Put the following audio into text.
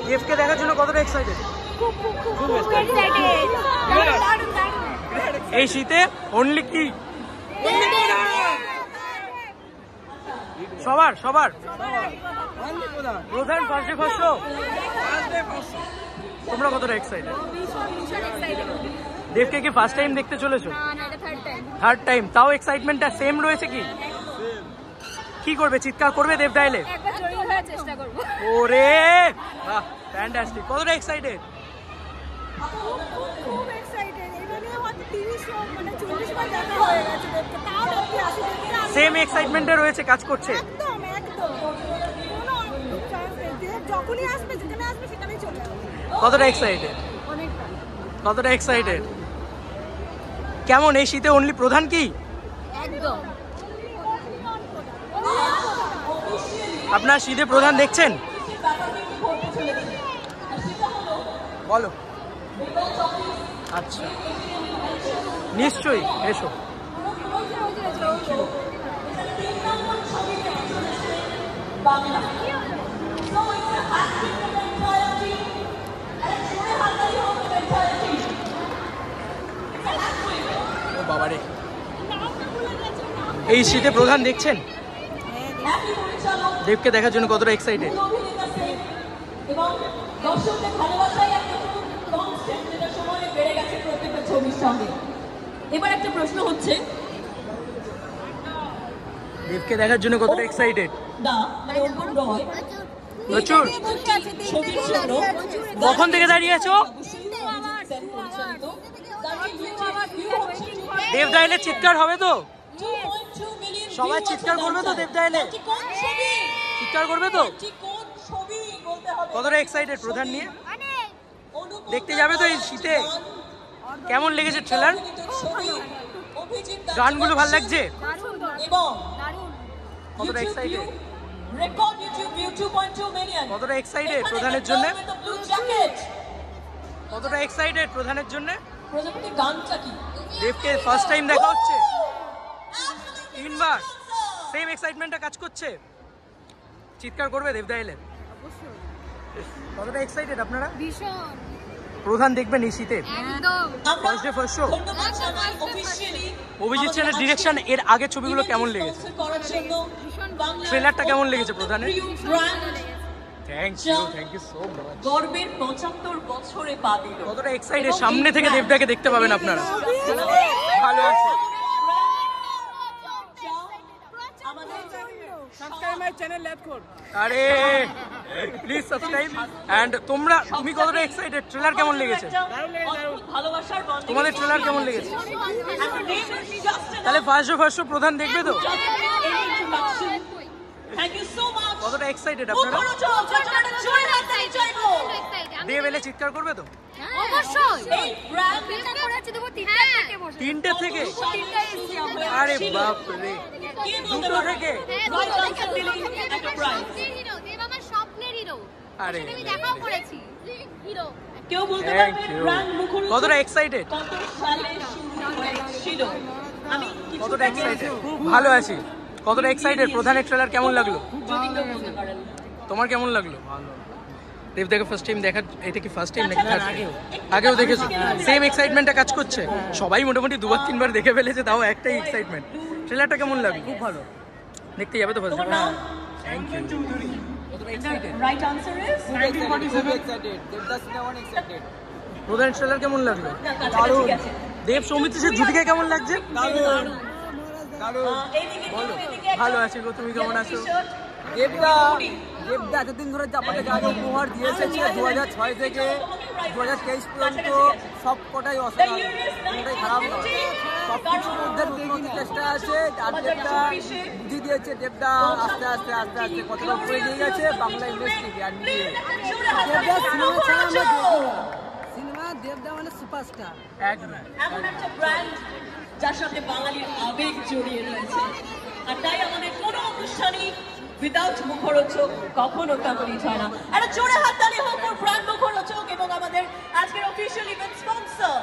দেবকে দেখার জন্য কতটা এক্সাইটেড? এই শীতে অনলি কি সবার সবার প্রধান ফার্স্ট তোমরা কতটা এক্সাইটেড? দেবকে কি ফার্স্ট টাইম দেখতে চলেছো? Third time. তাও এক্সাইটমেন্টটা সেম রয়েছে কি? কি করবে? চিৎকার করবে দেব ডাইলে? ওরে বাহ, ফ্যান্টাস্টিক। কতটা এক্সাইটেড? সেম এক্সাইটমেন্টে রয়েছে, কাজ করছে। কতটা এক্সাইটেড? কতটা এক্সাইটেড? কেমন এই শীতে অনলি প্রধান কি? একদম। আপনার শীতে প্রধান দেখছেন? বলো। আচ্ছা, নিশ্চয়ই এসো। বাবারে, এই শীতে প্রধান দেখছেন? দেবকে দেখার জন্য কতটা এক্সাইটেড? এবং দর্শকদের ভালোবাসাই একটা কনস্ট্যান্ট যেটা সময়ে বেড়ে গেছে প্রত্যেকটা ছবির সঙ্গে। এবার একটা প্রশ্ন হচ্ছে, দেবকে দেখার জন্য কতটা এক্সাইটেড? দা মানে অর্পণ রয় প্রচুর। ছবির জন্য কখন থেকে দাঁড়িয়ে আছো? দেব দাইলে চিৎকার হবে তো? সবাই চিৎকার করবে তো? দেব দাইলে চিৎকার করবে তো? কতটা এক্সাইটেড প্রধান নিয়ে? দেখতে যাবে তো এই শীতে? কেমন লেগেছে ট্রেলার? গানগুলো ভালো লাগছে? কতটা এক্সাইটেড? কতটা এক্সাইটেড প্রধানের জন্য? কতটা এক্সাইটেড প্রধানের জন্য? দেবকে ফার্স্ট টাইম দেখা হচ্ছে, 3 বার। সেম এক্সাইটমেন্টটা কাজ করছে। চিৎকার করবে দেবদা এলে? কতটা এক্সাইটেড আপনারা? ভীষণ। প্রধান দেখবেন এই শীতে? একদম। First day first show. Abhijit সেনের ডিরেকশন। এর আগে ছবিগুলো কেমন লেগেছে? ট্রেলারটা কেমন লেগেছে প্রধানের? Thank you so much. গর্বের 75 বছরে পা দিল। কতটা এক্সাইটেড? সামনে থেকে দেবদাকে দেখতে পাবেন আপনারা। ভালো আছে। Subscribe my channel ল্যাবকোড। আরে প্লিজ সাবস্ক্রাইব। এন্ড তুমি কতটা এক্সাইটেড? ট্রেলার কেমন লেগেছে? ভালোবাসার বন্ধন। তোমাদের ট্রেলার কেমন লেগেছে? তাহলে ফার্স্ট প্রধান দেখবে তো? Thank you so much. কতটা এক্সাইটেড আপনারা? দেব এলে চিৎকার করবে তো? অবশ্যই। এই ব্র্যান্ড চিৎকার করেছে দেবো 3টে থেকে? আরে বাপ রে, 2টো থেকে? আরে কেউ বলতে পারবে ব্র্যান্ড মুখরোচক কতটা এক্সাইটেড? কত সালে শুরু হয়েছিল? আমি কতটা এক্সাইটেড? ভালো আছি। কতটা এক্সাইটেড? প্রধানের ট্রেলার কেমন লাগলো? যদি কেউ বলতে পারেন তোমার কেমন লাগলো? ভালো। দেবদাকে ফার্স্ট টাইম দেখা, এটা কি ফার্স্ট টাইম নাকি আগেও দেখেছো? সেম এক্সাইটমেন্টটা কাজ করছে? সবাই মোটামুটি 2-3 বার দেখে ফেলেছে, তাও একটাই এক্সাইটমেন্ট। ট্রেলারটা কেমন লাগলো? খুব ভালো। দেখতে যাবে তো first time? Thank you. Right answer is প্রধান ট্রেলার কেমন লাগলো? দারুণ। দেব সৌমিত্র সে জুটিকে কেমন লাগছে? দারুণ। ভালো আছি গো, তুমি কেমন আছো? দেবদা এতদিন ধরে আমাদের যা উপহার দিয়ে এসেছে 2006 থেকে 2023 পর্যন্ত সব কটাই অসাধারণ, কোনোটাই খারাপ নয়। সব কিছুর মধ্যে নতুন চেষ্টা আছে। আর দেবদা বুঝিয়ে দিয়েছে, দেবদা আস্তে আস্তে আস্তে আস্তে কতটা উপরে নিয়ে গেছে বাংলা ইন্ডাস্ট্রিকে। আর নিয়ে দেবদা সিনেমা ছাড়া আমরা দেখি না। সিনেমা দেবদা মানে সুপারস্টার। একদম। এমন একটা ব্র্যান্ড যার সাথে বাঙালির আবেগ জড়িয়ে রয়েছে। আর তাই আমাদের কোনো অনুষ্ঠানই উইদাউট মুখরোচক কখনো কমপ্লিট হয় না। একটা জোরে হাততালি হোক ফর ব্র্যান্ড মুখরোচক এবং আমাদের আজকের অফিশিয়াল ইভেন্ট স্পন্সর